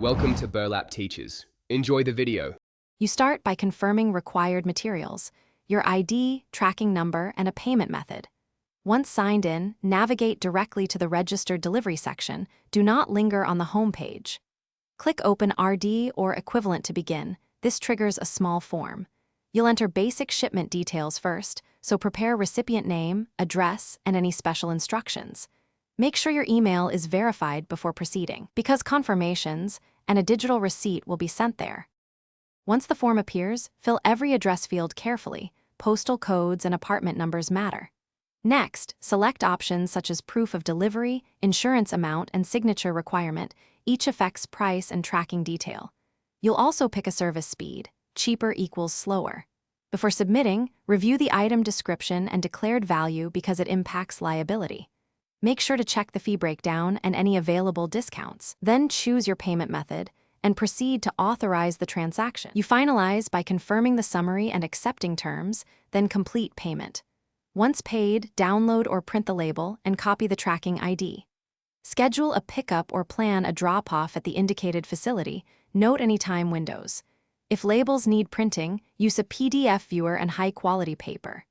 Welcome to Burlap Teachers. Enjoy the video. You start by confirming required materials, your ID, tracking number, and a payment method. Once signed in, navigate directly to the registered delivery section. Do not linger on the home page. Click Open RD or equivalent to begin. This triggers a small form. You'll enter basic shipment details first, so prepare recipient name, address, and any special instructions. Make sure your email is verified before proceeding, because confirmations and a digital receipt will be sent there. Once the form appears, fill every address field carefully. Postal codes and apartment numbers matter. Next, select options such as proof of delivery, insurance amount, and signature requirement. Each affects price and tracking detail. You'll also pick a service speed. Cheaper equals slower. Before submitting, review the item description and declared value because it impacts liability. Make sure to check the fee breakdown and any available discounts. Then choose your payment method and proceed to authorize the transaction. You finalize by confirming the summary and accepting terms, then complete payment. Once paid, download or print the label and copy the tracking ID. Schedule a pickup or plan a drop-off at the indicated facility. Note any time windows. If labels need printing, use a PDF viewer and high-quality paper.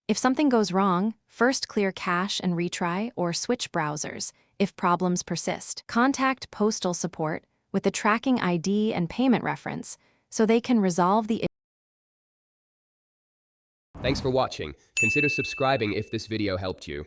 If something goes wrong, first clear cache and retry or switch browsers if problems persist. Contact postal support with the tracking ID and payment reference so they can resolve the issue. Thanks for watching. Consider subscribing if this video helped you.